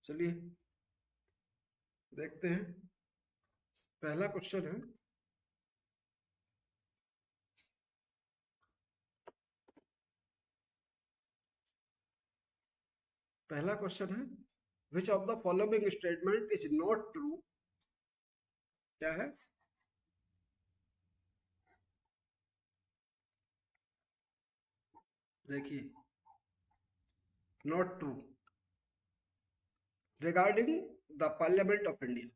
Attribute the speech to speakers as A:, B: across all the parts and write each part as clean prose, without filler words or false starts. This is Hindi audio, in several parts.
A: चलिए देखते हैं। पहला क्वेश्चन है, which of the following statement is not true. क्या है? देखिए, not true regarding the parliament of India.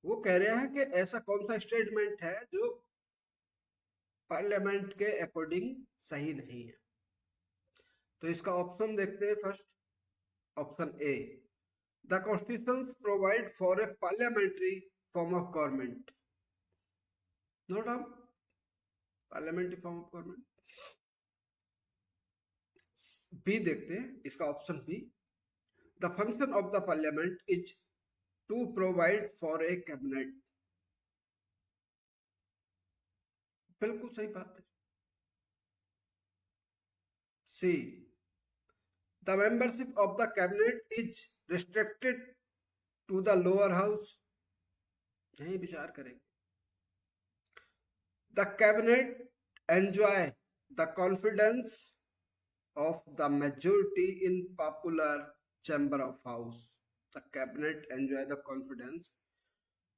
A: वो कह रहे हैं कि ऐसा कौन सा स्टेटमेंट है जो पार्लियामेंट के अकॉर्डिंग सही नहीं है। तो इसका ऑप्शन देखते हैं। First option A, the constitution provide for a parliamentary form of government. No doubt, parliamentary form of government. B देखते हैं, इसका option B, the function of the parliament is to provide for a cabinet. बिल्कुल सही बात है। C, the membership of the cabinet is restricted to the lower house. यही विचार करेंगे। The cabinet enjoy the confidence of the majority in popular chamber of house. The cabinet enjoy the confidence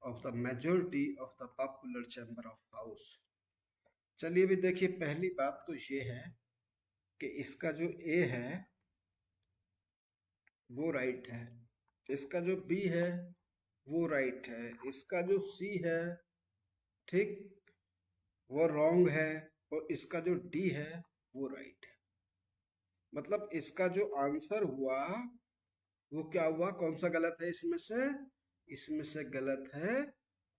A: of the majority of the popular chamber of house. चलिए भी देखिए, पहली बात तो ये है कि इसका जो ए है वो राइट है, इसका जो बी है वो राइट है, इसका जो सी है ठीक वो रॉन्ग है, और इसका जो डी है वो राइट है। मतलब इसका जो आंसर हुआ वो क्या हुआ, कौन सा गलत है इसमें से? इसमें से गलत है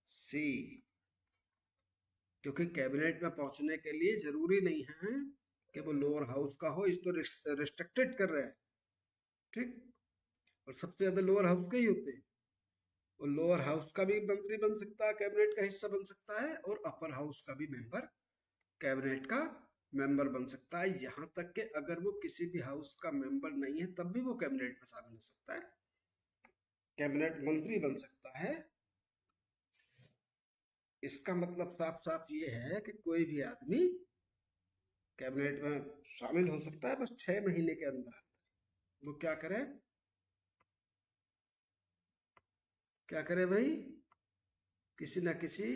A: सी, क्योंकि कैबिनेट में पहुंचने के लिए जरूरी नहीं है कि वो लोअर हाउस का हो। इस तो रिस्ट्रिक्टेड कर रहे हैं ठीक, और सबसे ज्यादा लोअर हाउस के ही होते हैं। और लोअर हाउस का भी मंत्री बन सकता है, कैबिनेट का हिस्सा बन सकता है, और अपर हाउस का भी मेंबर कैबिनेट का मेंबर बन सकता है। यहां तक कि अगर वो किसी भी हाउस का मेंबर नहीं है तब भी वो कैबिनेट में शामिल हो सकता है, कैबिनेट मंत्री बन सकता है। इसका मतलब साफ साफ ये है कि कोई भी आदमी कैबिनेट में शामिल हो सकता है, बस 6 महीने के अंदर वो क्या करे, क्या करे भाई, किसी ना किसी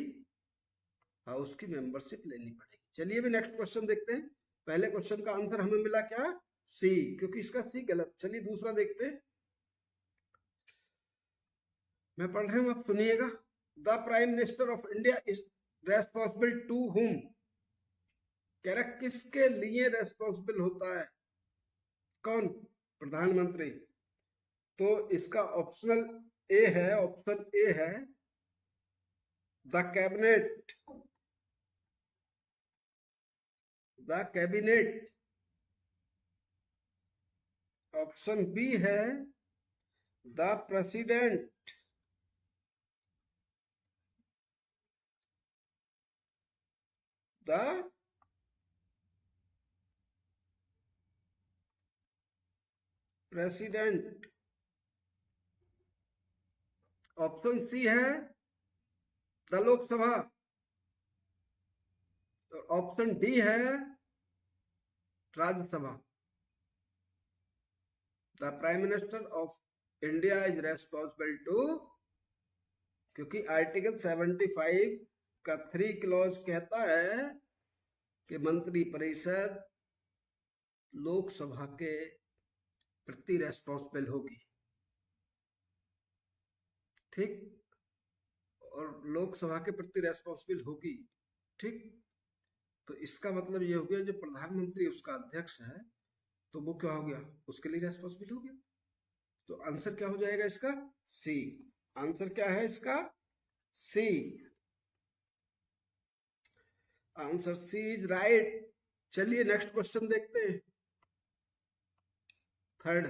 A: हाउस की मेंबरशिप लेनी पड़ेगी। चलिए भी नेक्स्ट क्वेश्चन देखते हैं। पहले क्वेश्चन का आंसर हमें मिला क्या? सी, क्योंकि इसका सी गलत। चलिए दूसरा देखते हैं। मैं पढ़ रहा हूं, आप सुनिएगा। The prime minister of India is responsible to whom. कह रहा किसके लिए रेस्पॉन्सिबल होता है? कौन? प्रधानमंत्री। तो इसका ऑप्शनल ए है, ऑप्शन ए है the cabinet, the cabinet. Option B है the president, the president. Option C है द लोकसभा, और ऑप्शन डी है Rajya Sabha. The prime minister of India is responsible to, क्योंकि आर्टिकल 75 का 3 क्लॉज कहता है कि मंत्री परिषद लोकसभा के प्रति रेस्पॉन्सिबल होगी ठीक, और लोकसभा के प्रति रेस्पॉन्सिबल होगी ठीक। तो इसका मतलब ये हो गया जो प्रधानमंत्री उसका अध्यक्ष है तो वो क्या हो गया, उसके लिए रेस्पॉन्सिबल हो गया। तो आंसर क्या हो जाएगा इसका? सी। आंसर क्या है इसका? C. Answer C is right. चलिए नेक्स्ट क्वेश्चन देखते हैं। Third,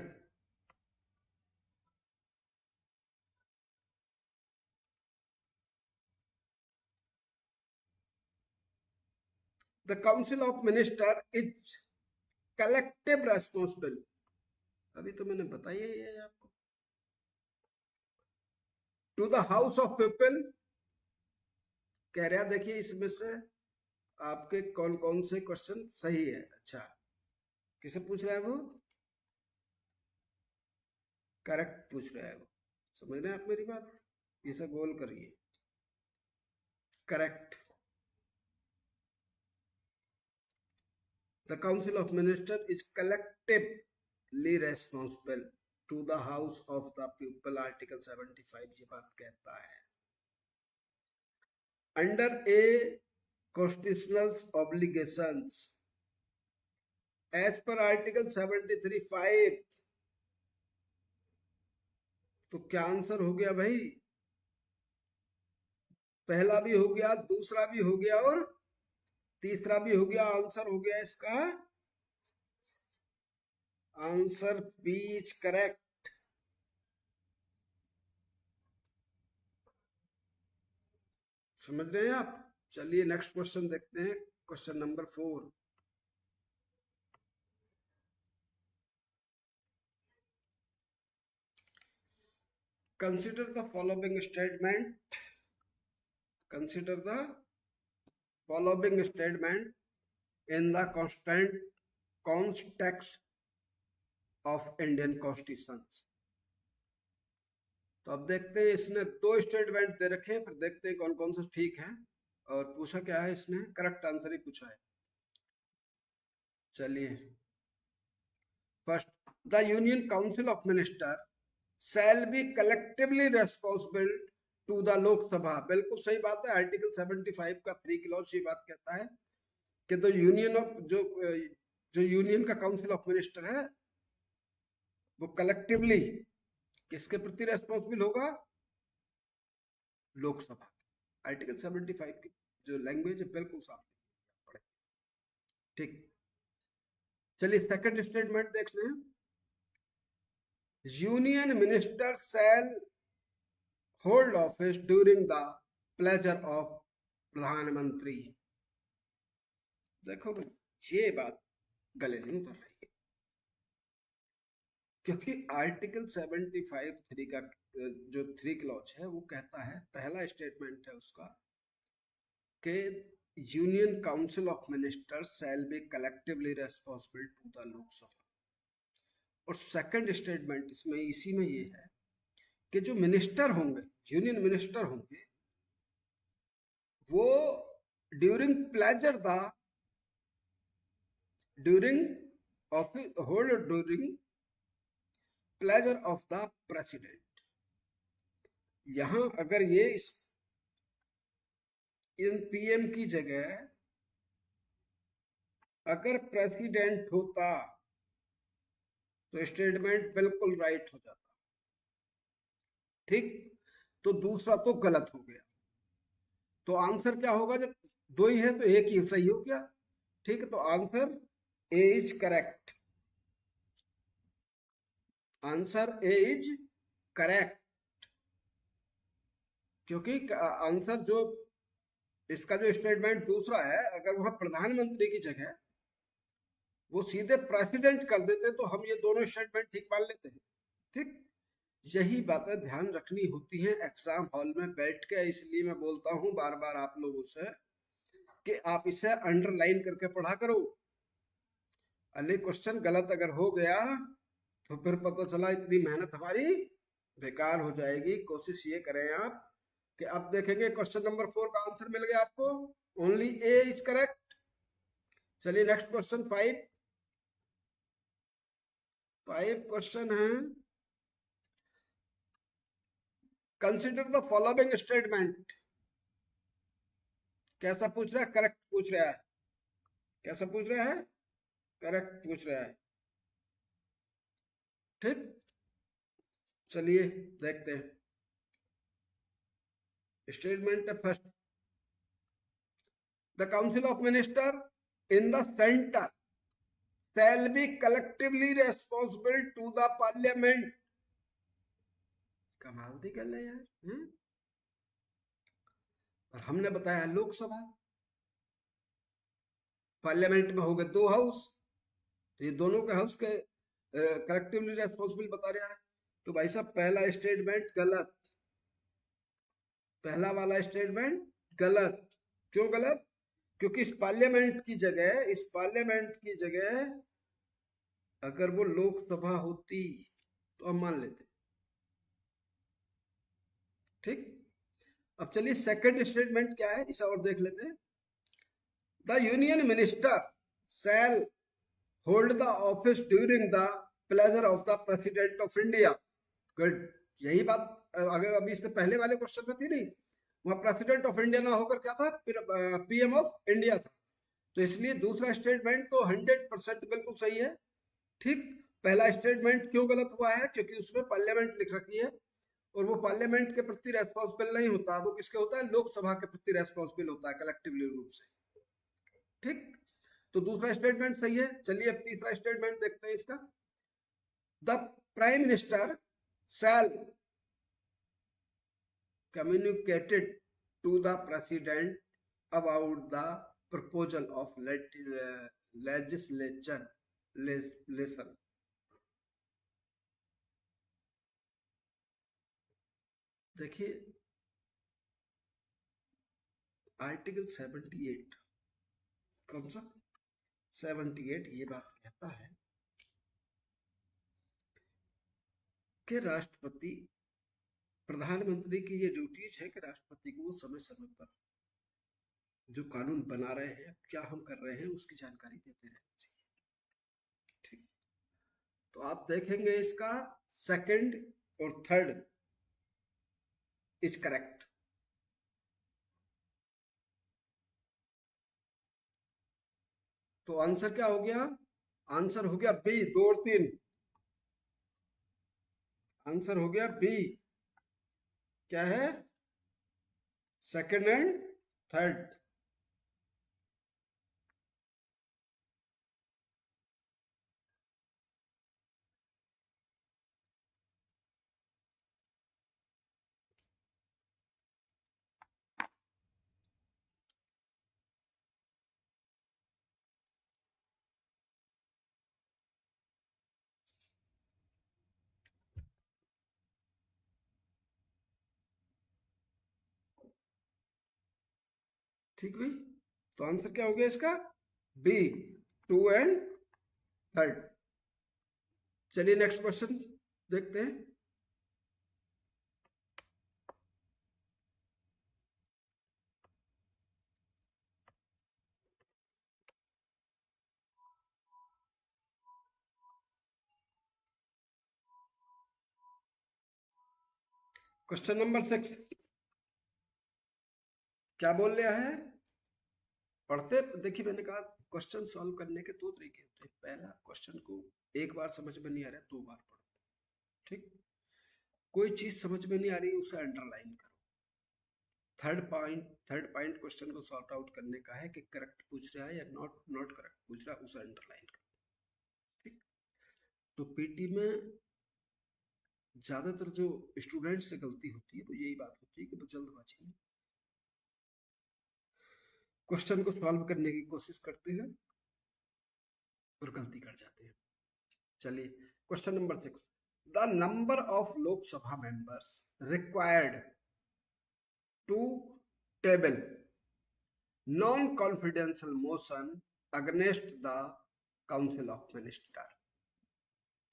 A: the council of minister is collective responsible. अभी तो मैंने बताया ही है आपको। To the house of people कह रहा, देखिए इसमें से आपके कौन कौन से क्वेश्चन सही है। अच्छा, किसे पूछ रहा है वो? करेक्ट पूछ रहा है वो। समझ रहे हैं आप मेरी बात? इसे गोल करिए। Correct. The council of minister is collectively responsible to the house of the people, article 75 ये बात कहता है। Under a constitutional obligations as per article 73(5), तो क्या आंसर हो गया भाई? पहला भी हो गया, दूसरा भी हो गया और तीसरा भी हो गया। आंसर हो गया इसका, आंसर बी इज करेक्ट। समझ रहे हैं आप? चलिए नेक्स्ट क्वेश्चन देखते हैं, question number 4। Consider the following statement, consider the following statement in the context of Indian Constitution। तो अब देखते हैं, इसने दो स्टेटमेंट दे रखे हैं, फिर देखते हैं कौन कौन से ठीक है। और पूछा क्या है इसने? करेक्ट आंसर ही पूछा है। चलिए, first, the union council of minister shall be collectively responsible to the Lok Sabha. बिल्कुल सही बात है, आर्टिकल 75 का 3 क्लॉज ये बात कहता है कि द यूनियन ऑफ जो यूनियन का काउंसिल ऑफ मिनिस्टर है वो कलेक्टिवली किसके प्रति रेस्पॉन्सिबल होगा? लोकसभा। आर्टिकल 75 की जो लैंग्वेज है बिल्कुल साफ पढ़े। ठीक, चलिए सेकंड स्टेटमेंट देख लें। Union minister shall hold office during the pleasure of प्रधानमंत्री। देखो ये बात गले नहीं उतर रही है, क्योंकि आर्टिकल 75(3) का जो 3 क्लॉज है वो कहता है, पहला स्टेटमेंट है उसका कि union council of ministers shall be collectively responsible to the Lok Sabha. और सेकंड स्टेटमेंट इसमें इसी में ये है कि जो मिनिस्टर होंगे, यूनियन मिनिस्टर होंगे, वो during pleasure the during pleasure of the president. यहां अगर ये इन पीएम की जगह अगर प्रेसिडेंट होता तो स्टेटमेंट बिल्कुल राइट हो जाता। ठीक, तो दूसरा तो गलत हो गया। तो आंसर क्या होगा? जब दो ही है तो एक ही सही हो गया। ठीक है, तो answer A is correct. Answer A is correct, क्योंकि आंसर जो इसका जो स्टेटमेंट दूसरा है, अगर वह प्रधानमंत्री की जगह वो सीधे प्रेसिडेंट कर देते तो हम ये दोनों स्टेटमेंट ठीक मान लेते हैं। ठीक, यही बातें ध्यान रखनी होती हैं एग्जाम हॉल में बैठ के। इसलिए मैं बोलता हूं बार बार आप लोगों से कि आप इसे अंडरलाइन करके पढ़ा करो। अगले क्वेश्चन गलत अगर हो गया तो फिर पता चला इतनी मेहनत हमारी बेकार हो जाएगी। कोशिश ये करें आप कि अब देखेंगे क्वेश्चन नंबर 4 का आंसर मिल गया आपको, ओनली ए इज करेक्ट। चलिए नेक्स्ट क्वेश्चन 5 क्वेश्चन है, कंसिडर द फॉलोइंग स्टेटमेंट। कैसा पूछ रहा है? करेक्ट पूछ रहा है। कैसा पूछ रहा है? करेक्ट पूछ रहा है। ठीक, चलिए देखते हैं। स्टेटमेंट है first, the council of minister in the centre shall be collectively responsible to the parliament। कमाल दी गल है यार। और हमने बताया लोकसभा, पार्लियामेंट में हो गए 2 हाउस, तो ये दोनों के हाउस के कलेक्टिवली रेस्पॉन्सिबल बता रहा है। तो भाई साहब पहला स्टेटमेंट गलत, पहला वाला स्टेटमेंट गलत। क्यों गलत? क्योंकि इस पार्लियामेंट की जगह अगर वो लोकसभा होती तो हम मान लेते। ठीक, अब चलिए सेकंड स्टेटमेंट क्या है इसे और देख लेते हैं। The union minister shall hold the office during the pleasure of the president of India. Good, यही बात अगर अभी इससे पहले वाले क्वेश्चन में थी नहीं, वहां प्रेसिडेंट ऑफ इंडिया ना होकर क्या था, पीएम ऑफ इंडिया था। तो इसलिए दूसरा स्टेटमेंट तो 100% बिल्कुल सही है। ठीक, पहला स्टेटमेंट क्यों गलत हुआ है? क्योंकि उसमें पार्लियामेंट लिख रखी है और वो पार्लियामेंट के प्रति रेस्पॉन्सिबल नहीं होता, वो किसके होता है? लोकसभा के प्रति रेस्पॉन्सिबल होता है कलेक्टिवली रूप से। ठीक, तो दूसरा स्टेटमेंट सही है। चलिए अब तीसरा स्टेटमेंट देखते हैं इसका। The prime minister shell communicated to the president about the proposal of legislation. देखिए आर्टिकल 78, कौन सा 78, ये बात कहता है कि राष्ट्रपति, प्रधानमंत्री की ये ड्यूटीज है कि राष्ट्रपति को वो समय समय पर जो कानून बना रहे हैं, क्या हम कर रहे हैं, उसकी जानकारी देते रहना चाहिए। ठीक, तो आप देखेंगे इसका सेकंड और थर्ड इज करेक्ट। तो आंसर क्या हो गया? आंसर हो गया बी, 2 और 3। आंसर हो गया बी। क्या है? Second and third. ठीक भाई, तो आंसर क्या हो गया इसका? B, 2 and third. चलिए नेक्स्ट क्वेश्चन देखते हैं। क्वेश्चन नंबर 6 क्या बोल रहा है? पढ़ते देखिए, मैंने कहा क्वेश्चन सॉल्व करने के दो तरीके होते हैं। पहला, क्वेश्चन को एक बार समझ में नहीं आ रहा, 2 बार पढ़ो। ठीक, कोई चीज समझ में नहीं आ रही उसे अंडरलाइन करो। थर्ड पॉइंट क्वेश्चन को सॉर्ट आउट करने का है कि करेक्ट पूछ रहा है या नॉट नॉट करेक्ट पूछ रहा है, उसे अंडरलाइन करो। ठीक, तो पीटी में ज्यादातर जो स्टूडेंट से गलती होती है वो यही बात होती है कि वो जल्दबाजी में क्वेश्चन को सॉल्व करने की कोशिश करते हैं और गलती कर जाते हैं। चलिए question number 6, the number of Lok Sabha members required to table non confidential motion against the council of minister.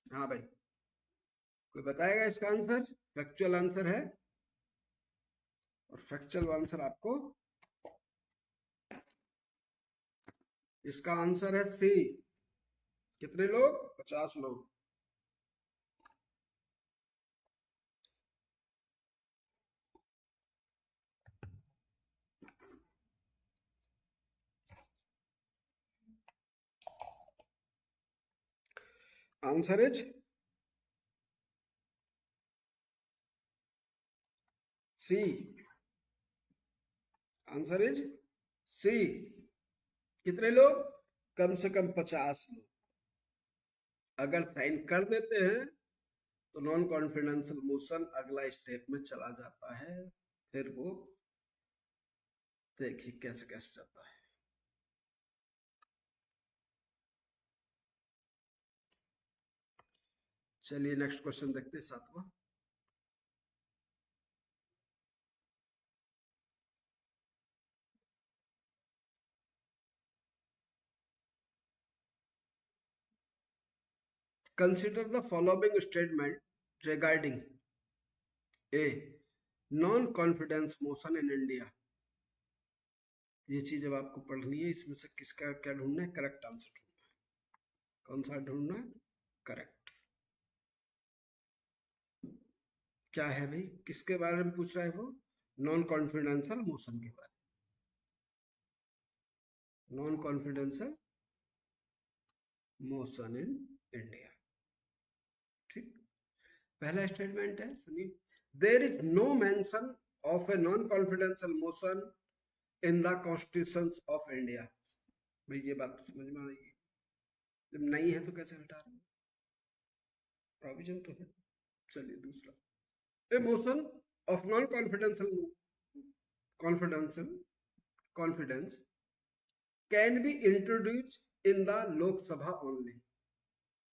A: हाँ भाई, कोई बताएगा इसका आंसर? फैक्चुअल आंसर है और फैक्चुअल आंसर आपको, इसका आंसर है सी। कितने लोग? 50 लोग। Answer is C. Answer is C. कितने लोग? कम से कम 50 लोग। अगर साइन कर देते हैं तो नॉन कॉन्फिडेंशियल मोशन अगला स्टेप में चला जाता है। फिर वो देखिए कैसे कैसे जाता है। चलिए नेक्स्ट क्वेश्चन देखते हैं, 7वां। Consider the following statement regarding a non confidence motion in India. ये चीज अब आपको पढ़नी है, इसमें से किसका क्या ढूंढना है, करेक्ट आंसर ढूंढना है। कौन सा ढूंढना है, करेक्ट। क्या है भाई, किसके बारे में पूछ रहा है वो, नॉन कॉन्फिडेंशियल मोशन के बारे में, non confidential motion in India. ठीक, पहला स्टेटमेंट है, सुनिए, there is no mention of a non confidential motion in the constitution of India. भाई ये बात तो समझ में आएगी, जब नहीं है तो कैसे हटा रहे हैं, प्रोविजन तो है। चलिए दूसरा, a motion of non confidential confidence can be introduced in the Lok Sabha only।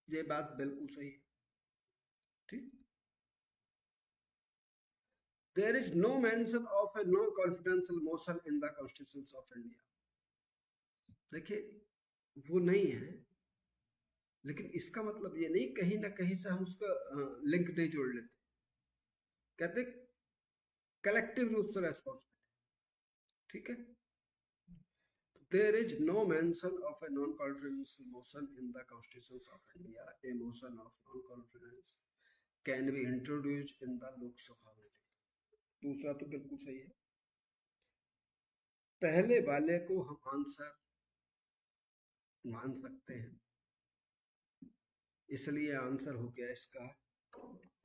A: ये बात बिल्कुल सही है, ठीक। There is no mention of a no confidential motion in the Constitution of India। देखिए वो नहीं है, लेकिन इसका मतलब ये नहीं, कहीं ना कहीं से हम उसका लिंक नहीं जोड़ लेते, कहते कलेक्टिव रूप से रेस्पॉन्सिबिलिटी, ठीक है। There is no mention of a non-confidential motion in the Constitution of India। A motion of non-confidence can be introduced in the Lok Sabha। दूसरा तो बिल्कुल सही है, पहले वाले को हम आंसर मान सकते हैं, इसलिए आंसर हो गया इसका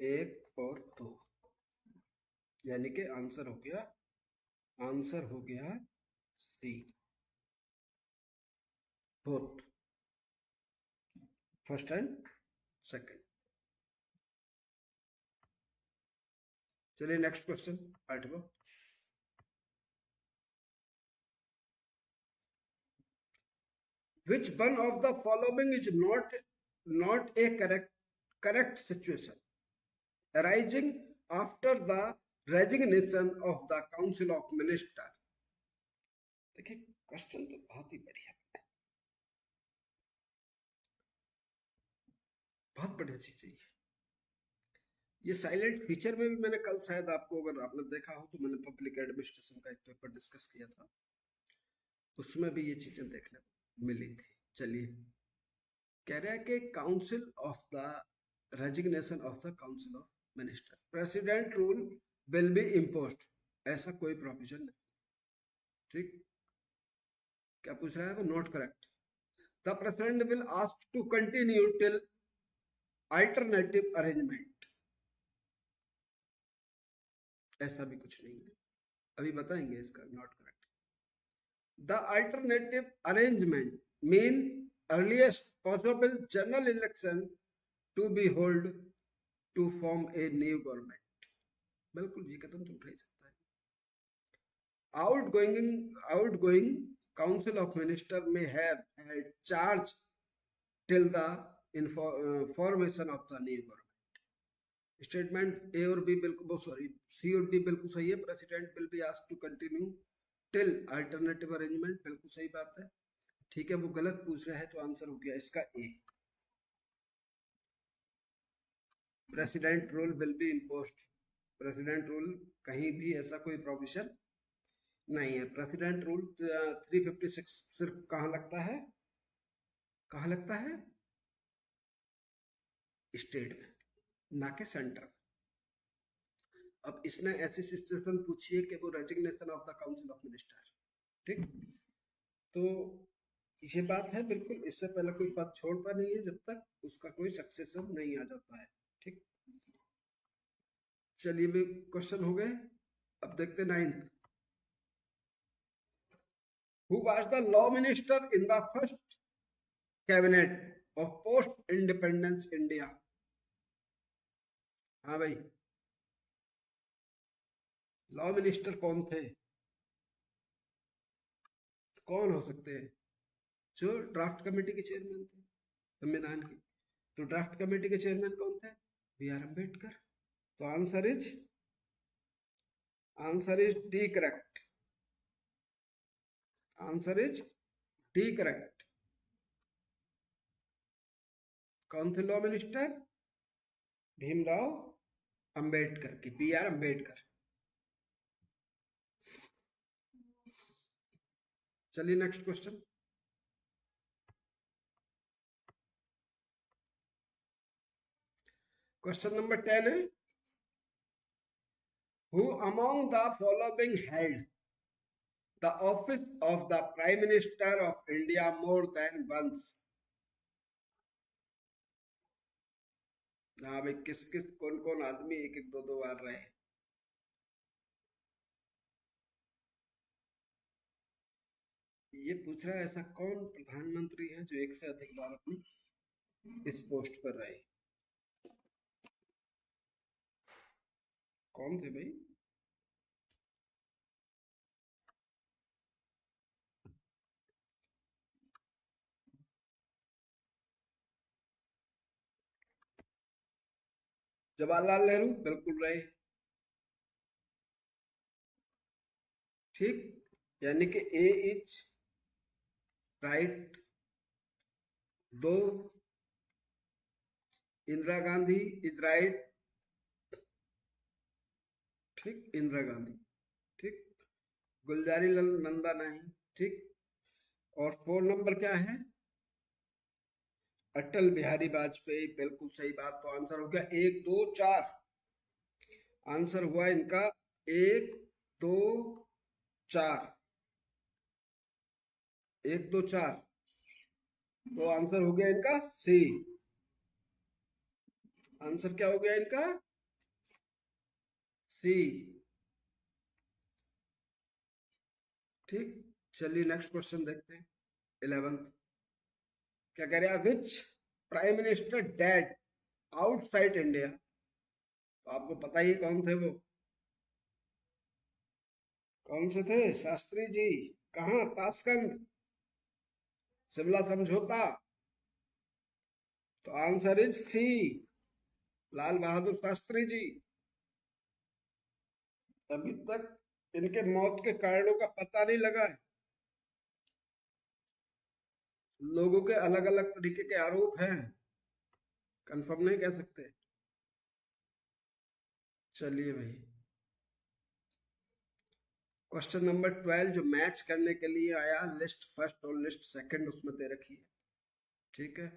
A: 1 और 2, यानी कि आंसर हो गया C, both first and second. चलिए नेक्स्ट क्वेश्चन, 8वां। Which one of the following is not a correct situation arising after the resignation of the Council of Ministers। देखिए क्वेश्चन तो बहुत ही बढ़िया, बहुत बढ़िया चीज है ये साइलेंट फीचर में भी मैंने कल शायद आपको, अगर आपने देखा हो तो मैंने पब्लिक एडमिनिस्ट्रेशन का एक पेपर डिस्कस किया था, उसमें भी ये चीजें देखने को मिली थी। चलिए, कह रहा है कि council of the resignation of the council of minister, president rule will be imposed, ऐसा कोई प्रोविजन नहीं, ठीक। क्या पूछ रहा है वो, not correct. The president will ask to continue till alternative arrangement, ऐसा भी कुछ नहीं है, अभी बताएंगे इसका not correct. The alternative arrangement mean earliest possible general election to be hold to form a new government, बिल्कुल ये कदम तो उठा ही सकता है। Outgoing council of minister may have had charge till the formation of the new government। Statement A और बी बिल्कुल, सॉरी सी और डी बिल्कुल सही है। President will be asked to continue till alternative arrangement, बिल्कुल सही बात है, ठीक है। वो गलत पूछ रहा है तो आंसर हो गया इसका A, president rule will be imposed. President rule कहीं भी ऐसा कोई प्रोविजन नहीं है। प्रेसिडेंट रूल 356 सिर्फ कहाँ लगता है, कहाँ लगता है, स्टेट में, ना कि सेंटर। अब इसने ऐसी सिचुएशन पूछी है कि वो resignation of the council of minister, ठीक। तो ये बात है बिल्कुल, इससे पहले कोई पद छोड़ता नहीं है जब तक उसका कोई सक्सेसर नहीं आ जाता है, ठीक। चलिए भी क्वेश्चन हो गए, अब देखते 9th। Who was the law minister in the first cabinet of post independence India? हाँ भाई, लॉ मिनिस्टर कौन थे, कौन हो सकते हैं, जो ड्राफ्ट कमेटी के चेयरमैन थे संविधान की। तो ड्राफ्ट कमेटी के चेयरमैन कौन थे, बी आर अम्बेडकर। तो answer is D correct. Answer is D correct. कौन थे लॉ मिनिस्टर? भीमराव अंबेडकर की, बी आर अम्बेडकर। चलिए नेक्स्ट क्वेश्चन। क्वेश्चन नंबर 10 है, who among the following held the office of the prime minister of India more than once? हाँ भाई, किस किस कौन कौन आदमी एक एक दो दो बार रहे? ये पूछ रहा है ऐसा कौन प्रधानमंत्री है जो एक से अधिक बार अपनी इस पोस्ट पर रहे? कौन थे भाई? जवाहरलाल नेहरू बिल्कुल रहे। ठीक, यानी कि ए इज राइट। दो, इंदिरा गांधी इज राइट। ठीक, इंदिरा गांधी। ठीक, गुलजारी नंदा नहीं। ठीक, और 4 नंबर क्या है? अटल बिहारी वाजपेयी। बिल्कुल सही बात। तो आंसर हो गया 1 2 4। आंसर हुआ इनका 1 2 4। 1 2 4। तो आंसर हो गया इनका सी। आंसर क्या हो गया इनका? सी। ठीक, चलिए नेक्स्ट क्वेश्चन देखते हैं। 11th क्या कह रहे हैं? Which prime minister dead outside India? तो आपको पता ही कौन थे वो। कौन से थे? शास्त्री जी। कहाँ? ताशकंद, शिमला समझौता। तो आंसर इज सी, लाल बहादुर शास्त्री जी। अभी तक इनके मौत के कारणों का पता नहीं लगा है। लोगों के अलग अलग तरीके के आरोप हैं, कंफर्म नहीं कह सकते। चलिए भाई, क्वेश्चन नंबर 12 जो मैच करने के लिए आया, लिस्ट फर्स्ट और लिस्ट सेकंड उसमें दे रखी है। ठीक है,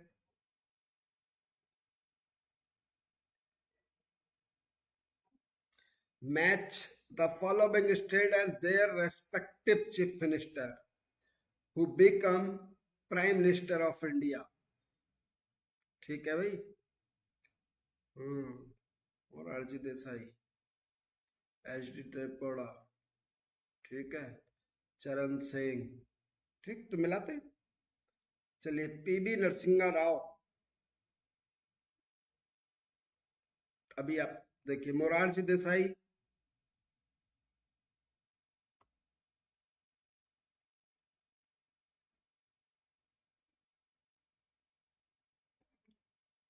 A: match the following state and their respective chief minister who become prime minister of India. ठीक है भाई। और R G Desai, H D Tripura, ठीक है, चरण सिंह। ठीक, तो मिलाते हैं। चलिए, पीबी नरसिंहा राव। अभी आप देखिए, मोरारजी देसाई,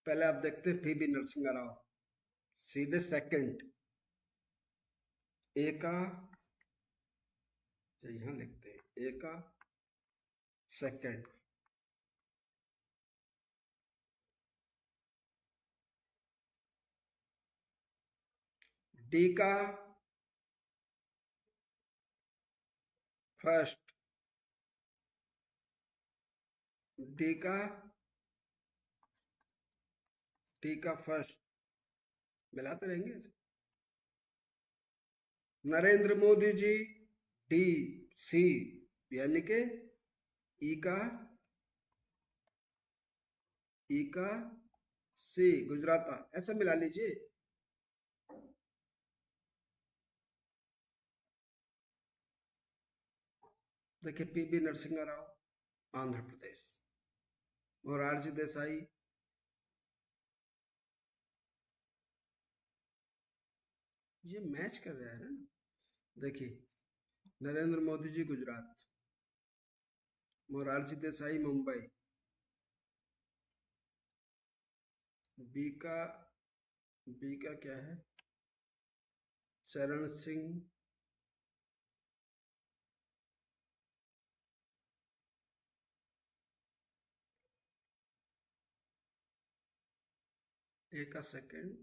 A: पहले आप देखते हैं पीबी नरसिंहा राव, सीधे सेकंड। ए का, यहां लिखते हैं ए का सेकंड, डी का फर्स्ट, डी का, डी का फर्स्ट, मिलाते रहेंगे। नरेंद्र मोदी जी, डी सी, यानी कि ई का, ई का सी, गुजराता, ऐसा मिला लीजिए। देखिए, पीबी नरसिंहा राव आंध्र प्रदेश, मोरारजी देसाई ये मैच कर रहा है ना। देखिए, नरेंद्र मोदी जी गुजरात, मोरारजी देसाई मुंबई, बी का बी का क्या है? चरण सिंह। ए का सेकंड,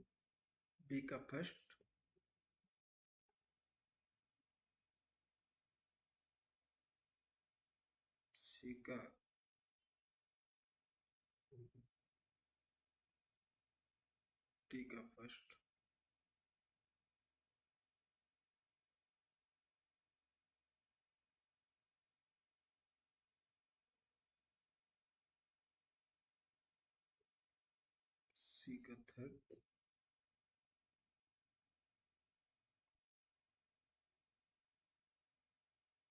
A: बी का फर्स्ट, सी का डी का फर्स्ट, सी का थर्ड,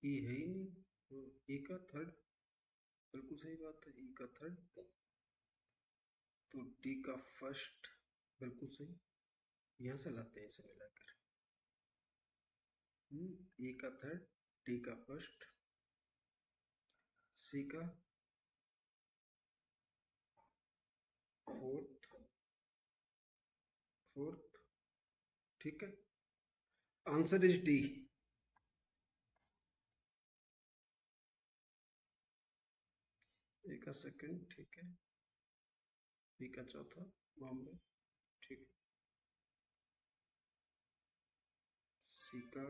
A: ई है ही नहीं, ई का थर्ड, बिल्कुल सही बात है, ई का थर्ड, तो डी का फर्स्ट, बिल्कुल सही। यहाँ से लाते हैं इसे मिलाकर। ई का थर्ड, डी का फर्स्ट, सी का फोर्थ, फोर्थ, ठीक है। Answer is D. ए का सेकंड, ठीक है, बी का चौथा, बॉम्बे, ठीक है, सी का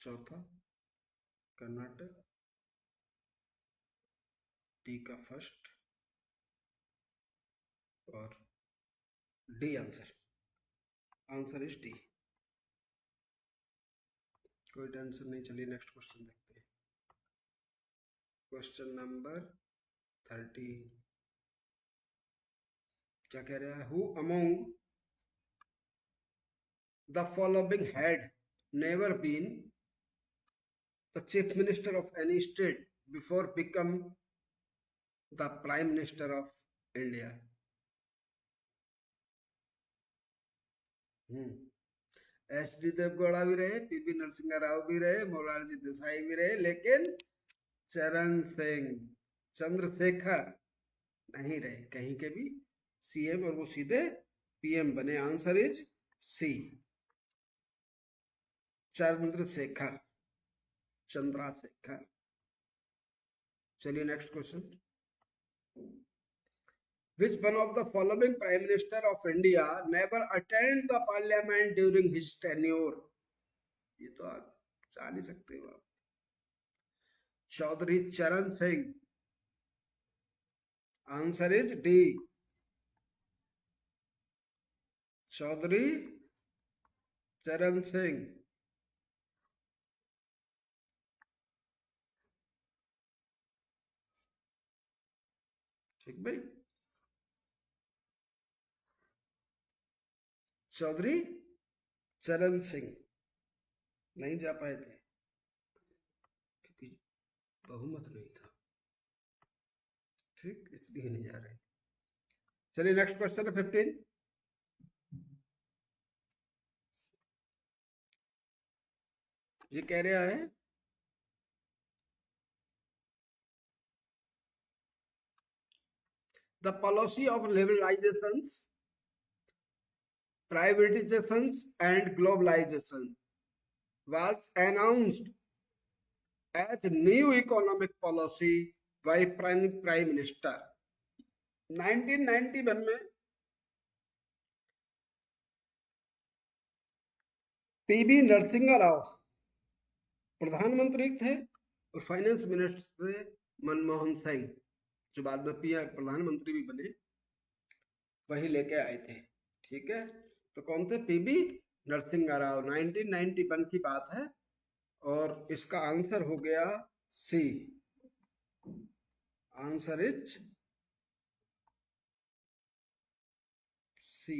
A: चौथा, कर्नाटक, डी का फर्स्ट, और D answer. Answer is D. कोई टेंशन नहीं, चलिए नेक्स्ट क्वेश्चन देखते हैं। क्वेश्चन नंबर 30 क्या कह रहा है? Who among the following had never been the chief minister of any state before become the prime minister of India? S D Deve Gowda भी रहे, पीवी नरसिंह राव भी रहे, मोरारजी देसाई भी रहे, लेकिन चरण सिंह, चंद्रशेखर नहीं रहे कहीं के भी सीएम, और वो सीधे पीएम बने। Answer is C, Chandrashekhar, Chandrashekhar. चलिए next question. Which one of the following Prime Minister of India never attended the Parliament during his tenure? ये तो आप जा नहीं सकते हो आप। Chaudhary Charan Singh. Answer is D, Chaudhary Charan Singh. ठीक भाई, चौधरी चरण सिंह नहीं जा पाए थे क्योंकि बहुमत नहीं था, ठीक, इसलिए नहीं जा रहे। चलिए नेक्स्ट क्वेश्चन है 15। ये कह रहा है the policy of liberalisations, privatizations and globalization was announced as new economic policy by Prime Minister 1991 में। पीवी नरसिंह राव प्रधानमंत्री थे और फाइनेंस मिनिस्टर थे मनमोहन सिंह, जो बाद में पीएम प्रधानमंत्री भी बने, वही लेके आए थे। ठीक है, तो कौन थे? पीवी नरसिंह राव। 1991 की बात है और इसका आंसर हो गया सी। Answer is C.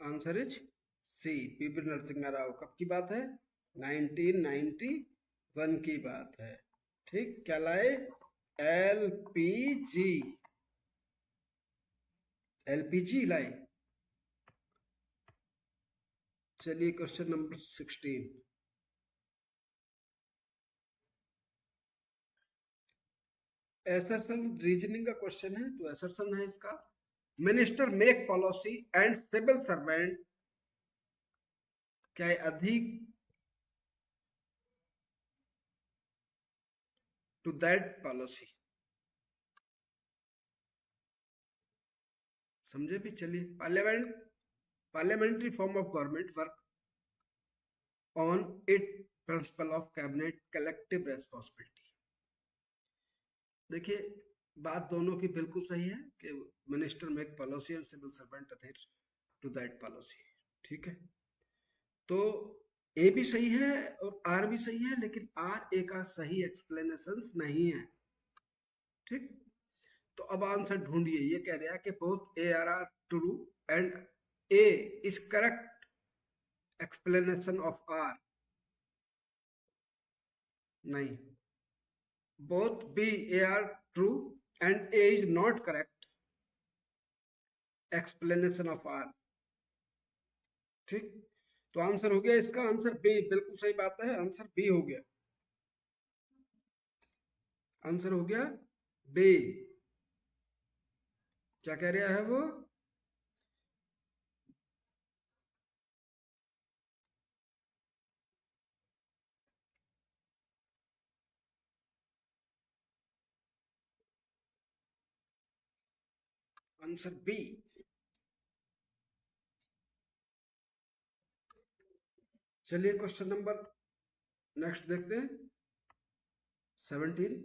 A: Answer is C, PV Narasimha Rao. कब की बात है? 1991 की बात है। ठीक, क्या लाए? एलपीजी, एलपीजी लाए। चलिए क्वेश्चन नंबर 16। एसर्शन रीजनिंग का क्वेश्चन है, तो एसर्शन है इसका, minister make policy and civil servant क्या अधिक टू दैट पॉलिसी। समझे भी, चलिए। Parliamentary form of government work on it principle of cabinet collective responsibility. देखिए, बात दोनों की बिल्कुल सही है कि minister make policy and civil servant adhere to that policy. ठीक है, तो ए भी सही है और आर भी सही है, लेकिन आर ए का सही एक्सप्लेनेशन नहीं है। ठीक, तो अब आंसर ढूंढिए। ये कह रहा है कि both A R true and A is correct explanation of R. नहीं, both B, A are true and A is not correct explanation of R। ठीक, तो आंसर हो गया इसका, आंसर बी, बिल्कुल सही बात है, आंसर बी हो गया, आंसर हो गया बी। क्या कह रहा है वो, आंसर बी। चलिए क्वेश्चन नंबर नेक्स्ट देखते हैं, 17।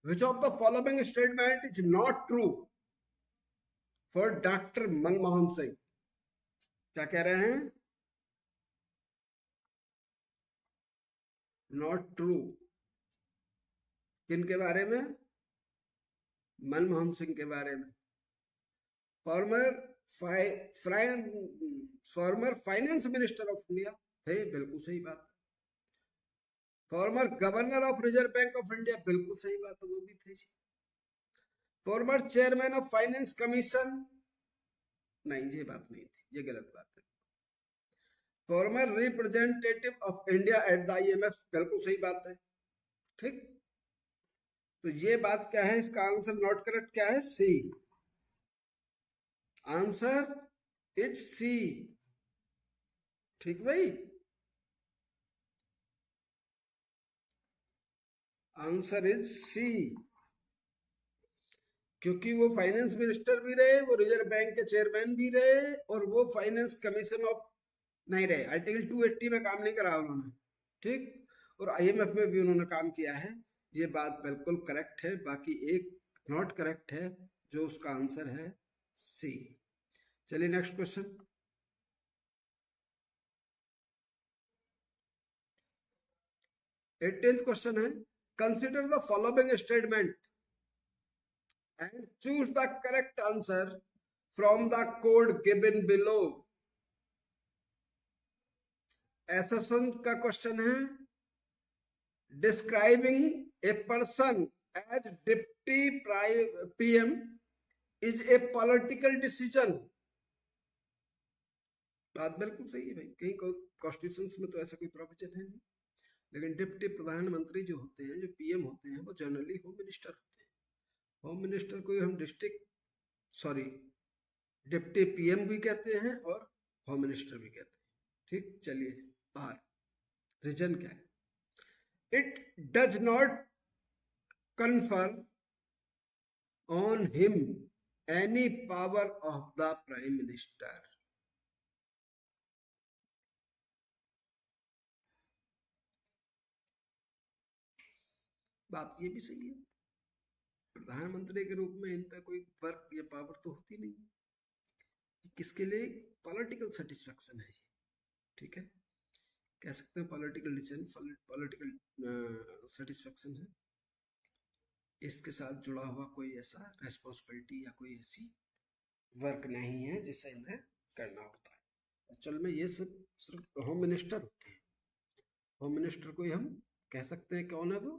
A: Which of the following statement is not true for doctor Manmohan Singh. क्या कह रहे हैं, नॉट ट्रू, किन के बारे में, मनमोहन सिंह के बारे में। Former former finance minister of India थे, बिल्कुल सही बात। Former governor of reserve bank of India, बिल्कुल सही बात है, वो भी थे। Former chairman of finance commission, नहीं ये बात नहीं थी, ये गलत बात है। Farmer representative of India at the IMF, बिल्कुल सही बात है। ठीक, तो ये बात क्या है, इसका आंसर नॉट करेक्ट क्या है, सी। आंसर इज सी। ठीक भाई, आंसर इज सी, क्योंकि वो फाइनेंस मिनिस्टर भी रहे, वो रिजर्व बैंक के चेयरमैन भी रहे, और वो फाइनेंस कमीशन ऑफ नहीं रहे, आर्टिकल 280 में काम नहीं करा उन्होंने। ठीक, और IMF में भी उन्होंने काम किया है, ये बात बिल्कुल करेक्ट है। बाकी एक नॉट करेक्ट है, जो उसका आंसर है सी। चलिए नेक्स्ट क्वेश्चन, 18th क्वेश्चन है, consider the following statement and choose the correct answer from the code given below। Assertion का क्वेश्चन है, describing a person as deputy PM is a political decision. बात बिल्कुल सही है भाई, कहीं कॉन्स्टिट्यूशन में तो ऐसा कोई प्रोविजन है नहीं, लेकिन डिप्टी प्रधानमंत्री जो होते हैं, जो PM होते हैं, वो जनरली होम मिनिस्टर होते हैं। होम मिनिस्टर को हम डिस्ट्रिक्ट सॉरी डिप्टी PM भी कहते हैं और होम मिनिस्टर भी कहते हैं। ठीक, चलिए आर, रीजन क्या है, it does not confer on him any power of the prime minister। बात ये भी सही है, प्रधानमंत्री के रूप में इन पर कोई वर्क या पावर तो होती नहीं, किसके लिए, पॉलिटिकल सेटिस्फेक्शन है ये। ठीक है, कह सकते हैं पॉलिटिकल डिसीजन, पॉलिटिकल सेटिस्फेक्शन है, इसके साथ जुड़ा हुआ कोई ऐसा रेस्पॉन्सिबिलिटी या कोई ऐसी वर्क नहीं है जिसे इन्हें करना होता है। एक्चुअल में ये सिर्फ होम मिनिस्टर होते हैं, होम मिनिस्टर को ही हम कह सकते हैं कौन है वो,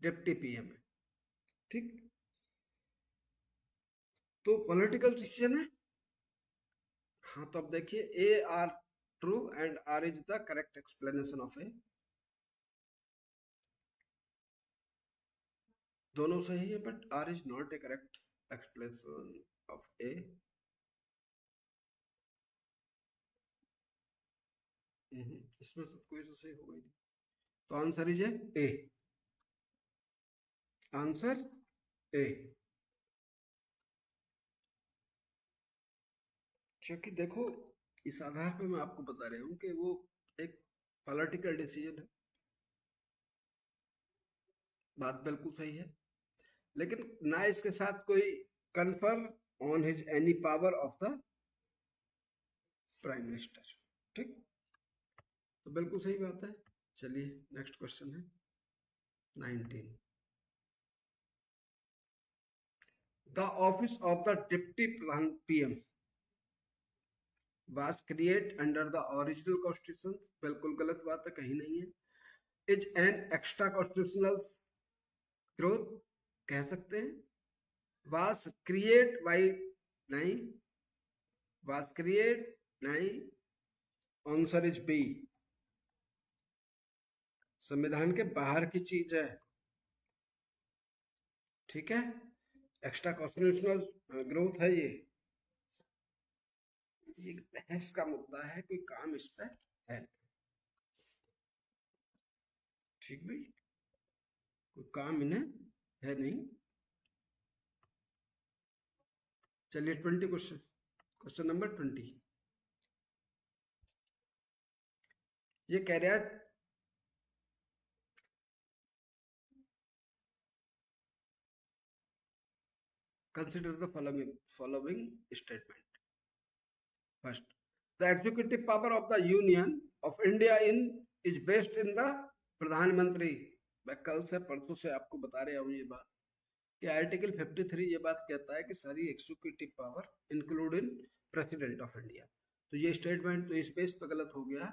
A: डिप्टी PM है। ठीक, तो पॉलिटिकल डिसीजन है। हाँ, तो अब देखिए, A R true and R is the correct explanation of A. दोनों सही है, but R is not a correct expression of A. इसमें से कोई तो सही होगा ही नहीं, तो answer is A. Answer A. क्योंकि देखो, इस आधार पे मैं आपको बता रहा हूँ कि वो एक पॉलिटिकल डिसीजन है। बात बिल्कुल सही है, लेकिन ना इसके साथ कोई confirm on his any power of the prime minister. ठीक, तो बिल्कुल सही बात है। चलिए नेक्स्ट क्वेश्चन है 19। The office of the deputy PM was created under the original constitution। बिल्कुल गलत बात है, कहीं नहीं है। Is an extra constitutional growth कह सकते हैं। was create by नहीं, was create नहीं, आंसर इज बी। संविधान के बाहर की चीज है, ठीक है। एक्स्ट्रा कॉन्स्टिट्यूशनल ग्रोथ है ये एक बहस का मुद्दा है, कोई काम इस पर है। ठीक भाई, कोई काम इन्हें है नहीं। चलिए 20 क्वेश्चन, क्वेश्चन नंबर 20। ये कह रहा है consider the following statement. First, the executive power of the union of India in is based in the प्रधानमंत्री। मैं कल से परसों से आपको बता रहा हूँ ये बात कि आर्टिकल 53 ये बात कहता है कि सारी executive power include in president of India. तो ये स्टेटमेंट तो इस बेस पर गलत हो गया,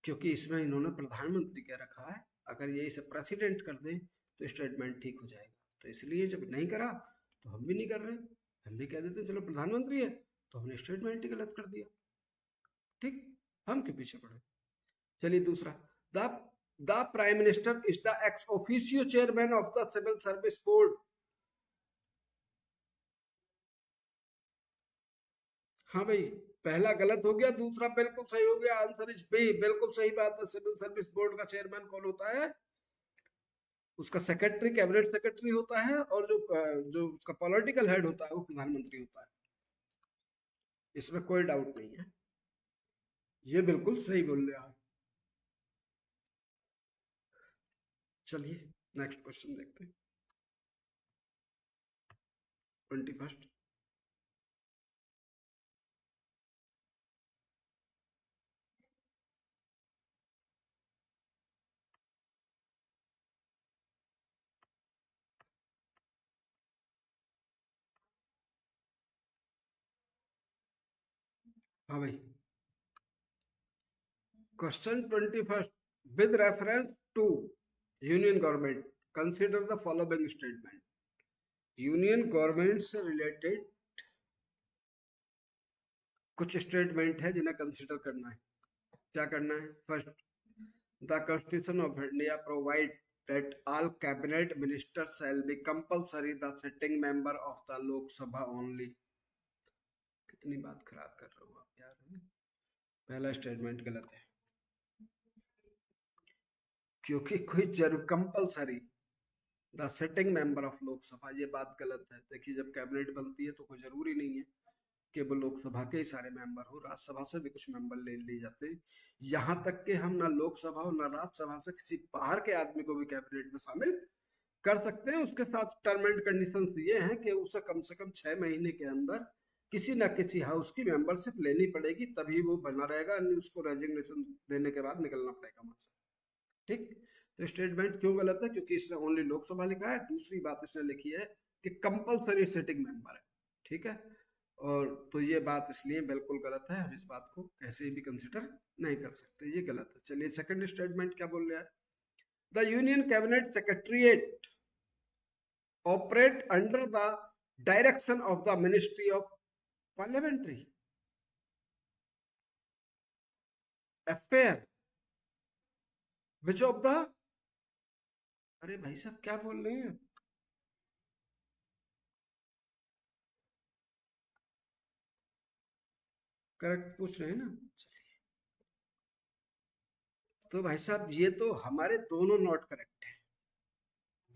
A: क्योंकि इसमें इन्होंने प्रधानमंत्री कह रखा है। अगर ये इसे प्रेसिडेंट कर दें तो स्टेटमेंट ठीक हो जाएगा। तो इसलिए जब नहीं करा तो हम भी नहीं कर रहे, हम भी कह देते हैं चलो प्रधानमंत्री है, तो हमने स्टेटमेंट ही गलत कर दिया। ठीक, हम क्यों पीछे पड़े। चलिए दूसरा, the the prime minister is the ex officio chairman of the civil service board. हाँ भाई, पहला गलत हो गया, दूसरा बिल्कुल सही हो गया। आंसर इज बी, बिल्कुल सही बात है। सिविल सर्विस बोर्ड का चेयरमैन कौन होता है? उसका सेक्रेटरी कैबिनेट सेक्रेटरी होता है, और जो उसका पॉलिटिकल हेड होता है वो प्रधानमंत्री होता है। इसमें कोई डाउट नहीं है, ये बिल्कुल सही बोल रहे हैं। चलिए नेक्स्ट क्वेश्चन देखते हैं 21। हाँ भाई, question 21, with reference to union government consider the following statement. Union government से रिलेटेड कुछ स्टेटमेंट है जिन्हें कंसिडर करना है। क्या करना है? First, the constitution of India provide that all cabinet ministers shall be compulsory the sitting member of the Lok Sabha only। कितनी बात खराब कर रहे हो आप यार, पहला स्टेटमेंट गलत है, क्योंकि कोई जरूर compulsory the sitting member of Lok Sabha, ये बात गलत है। देखिए, जब कैबिनेट बनती है तो कोई जरूरी नहीं है कि वो लोकसभा के ही सारे मेंबर हो, राज्यसभा से भी कुछ मेंबर ले लिए जाते हैं। यहाँ तक कि हम ना लोकसभा और ना राज्यसभा से किसी बाहर के आदमी को भी कैबिनेट में शामिल कर सकते हैं। उसके साथ टर्म एंड कंडीशन ये हैं कि उसे कम से कम 6 महीने के अंदर किसी ना किसी हाउस की मेंबरशिप लेनी पड़ेगी, तभी वो बना रहेगा, नहीं उसको रेजिग्नेशन देने के बाद निकलना पड़ेगा वहां से। ठीक, तो स्टेटमेंट क्यों गलत है? क्योंकि इसने ओनली लोकसभा लिखा है। दूसरी बात इसने लिखी है कि कंपलसरी सिटिंग मेंबर है। ठीक है, और तो ये बात इसलिए बिल्कुल गलत है, हम इस बात को कैसे भी कंसिडर नहीं कर सकते, ये गलत है। चलिए सेकंड स्टेटमेंट क्या बोल रहा है? The union cabinet secretariat operate under the direction of the ministry of parliamentary affair which of the, अरे भाई साहब क्या बोल रहे हैं? करेक्ट पूछ रहे हैं ना। तो भाई साहब ये तो हमारे दोनों नॉट करेक्ट है,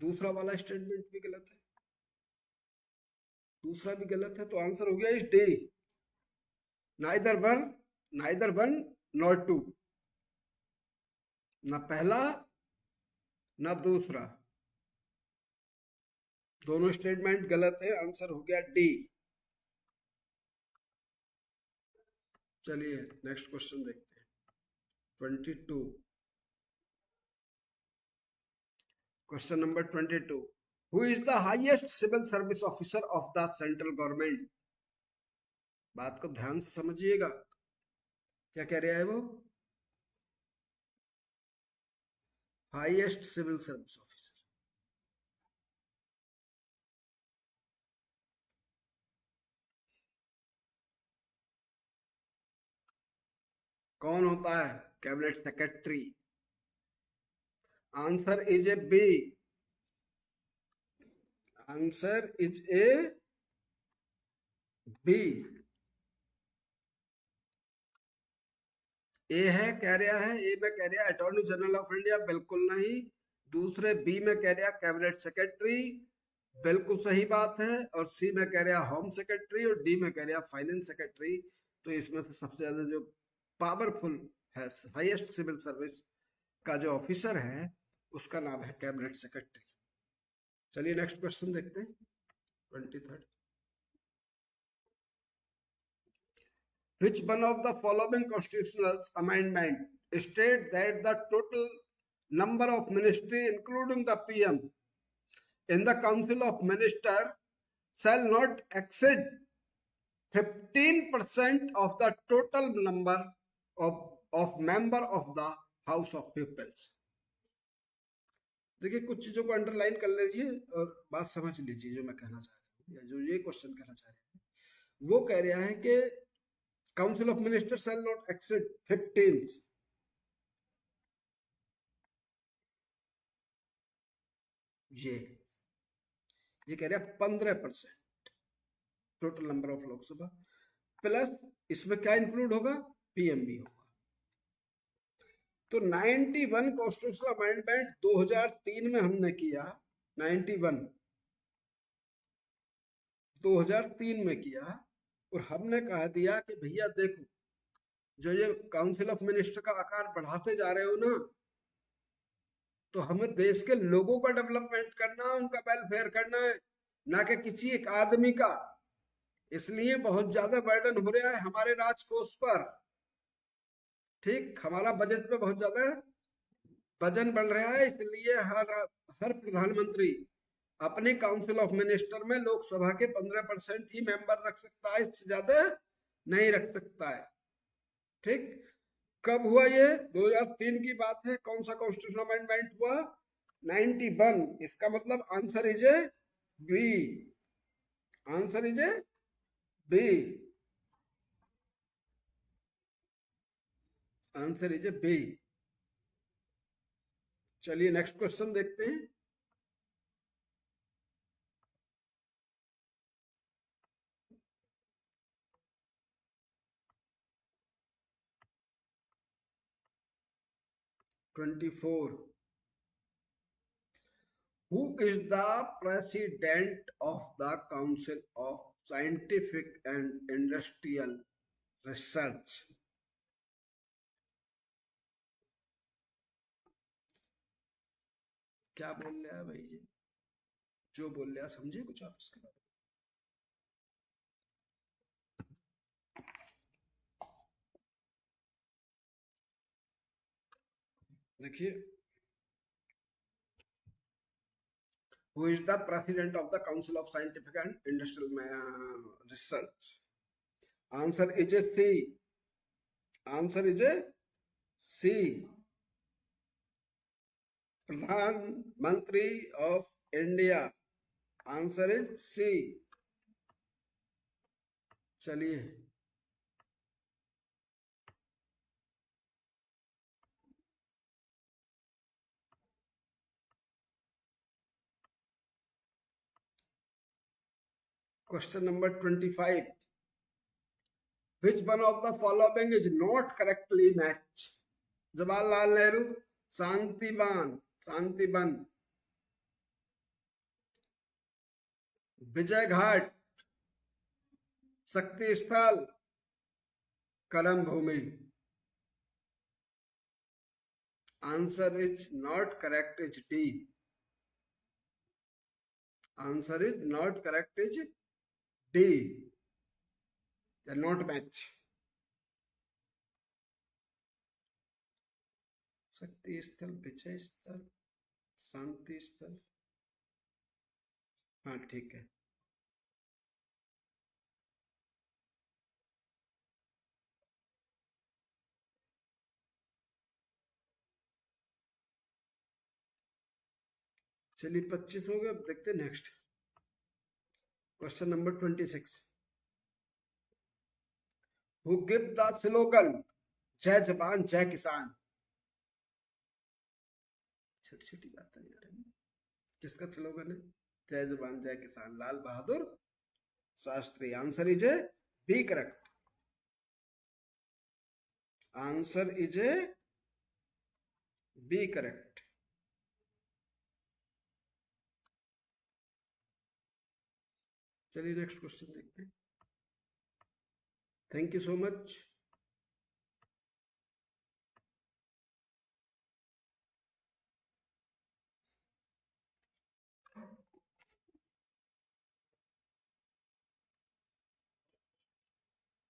A: दूसरा वाला स्टेटमेंट भी गलत है, दूसरा भी गलत है, तो आंसर हो गया is D. Neither one not two, ना पहला ना दूसरा, दोनों स्टेटमेंट गलत है, आंसर हो गया डी। चलिए नेक्स्ट क्वेश्चन देखते हैं। 22, question number 22, who is the highest civil service officer of the central government? बात को ध्यान से समझिएगा, क्या कह रहा है वो? हाईएस्ट सिविल सर्विस ऑफिसर कौन होता है? Cabinet secretary. Answer is A B, answer is A B. A है कह रहा है, ए में कह रहा है अटॉर्नी जनरल ऑफ इंडिया, बिल्कुल नहीं। दूसरे बी में कह रहा कैबिनेट सेक्रेटरी, बिल्कुल सही बात है। और सी में कह रहा होम सेक्रेटरी, और डी में कह रहा फाइनेंस सेक्रेटरी। तो इसमें से सबसे ज्यादा जो पावरफुल है, हाईएस्ट सिविल सर्विस का जो ऑफिसर है, उसका नाम है कैबिनेट सेक्रेटरी। चलिए नेक्स्ट क्वेश्चन देखते हैं। 23rd, which one of the following constitutional amendment state that the total number of ministry including the PM in the council of minister shall not exceed 15% of the total number of member of the house of peoples? देखिए कुछ चीजों को अंडरलाइन कर लीजिए और बात समझ लीजिए जो मैं कहना चाह रहा हूँ, या जो ये क्वेश्चन कहना चाह रहे हैं। वो कह रहा है कि council of minister shall not exceed 15, ये कह रहा है 15% total number of Lok Sabha, plus इसमें क्या इंक्लूड होगा? पीएम भी होगा। तो 91 कॉन्स्टिट्यूशनल अमेंडमेंट 2003 में हमने किया, 91 2003 में किया, और हमने कह दिया कि भैया देखो, जो ये काउंसिल ऑफ मिनिस्टर का आकार बढ़ाते जा रहे हो ना, तो हमें देश के लोगों का डेवलपमेंट करना, उनका वेलफेयर करना है, ना कि किसी एक आदमी का। इसलिए बहुत ज्यादा बर्डन हो रहा है हमारे राजकोष पर। ठीक, हमारा बजट में बहुत ज्यादा वजन बढ़ रहा है, इसलिए हर प्रधानमंत्री अपने काउंसिल ऑफ मिनिस्टर में लोकसभा के 15% ही मेंबर रख सकता है, इससे ज्यादा नहीं रख सकता है। ठीक, कब हुआ ये? 2003 की बात है। कौन सा कॉन्स्टिट्यूशन अमेंडमेंट हुआ? 91। इसका मतलब answer is A B, answer is A B, answer is A B. चलिए नेक्स्ट क्वेश्चन देखते हैं। Twenty 'Who is the president of the Council of Scientific and Industrial Research? क्या बोल रहा है भाई जी? जो बोल रहा है समझे कुछ आप इसके बारे में? देखिए, who is the president of the Council of Scientific and Industrial Research? Answer is a C. Answer is a C. प्रधानमंत्री of India, answer is C. चलिए question number 25, Which one of the following is not correctly matched? Jawaharlal Nehru, Shantivan, Shantivan, Vijay Ghat, Shakti Sthal, करम भूमि. Answer is not correct is D. Answer is not correct is D. They not match. शक्ति स्थल, विजय स्थल, शांति स्थल. हाँ ठीक है. चलिए 25 हो गए. अब देखते हैं next question number 26. Who give the slogan जय जवान जय किसान? छोटी छोटी बातें यार. किसका स्लोगन है? जय जवान जय किसान, Lal Bahadur Shastri. Answer is A B correct. Answer is A B correct. चलिए नेक्स्ट क्वेश्चन देखते हैं. Thank you so much.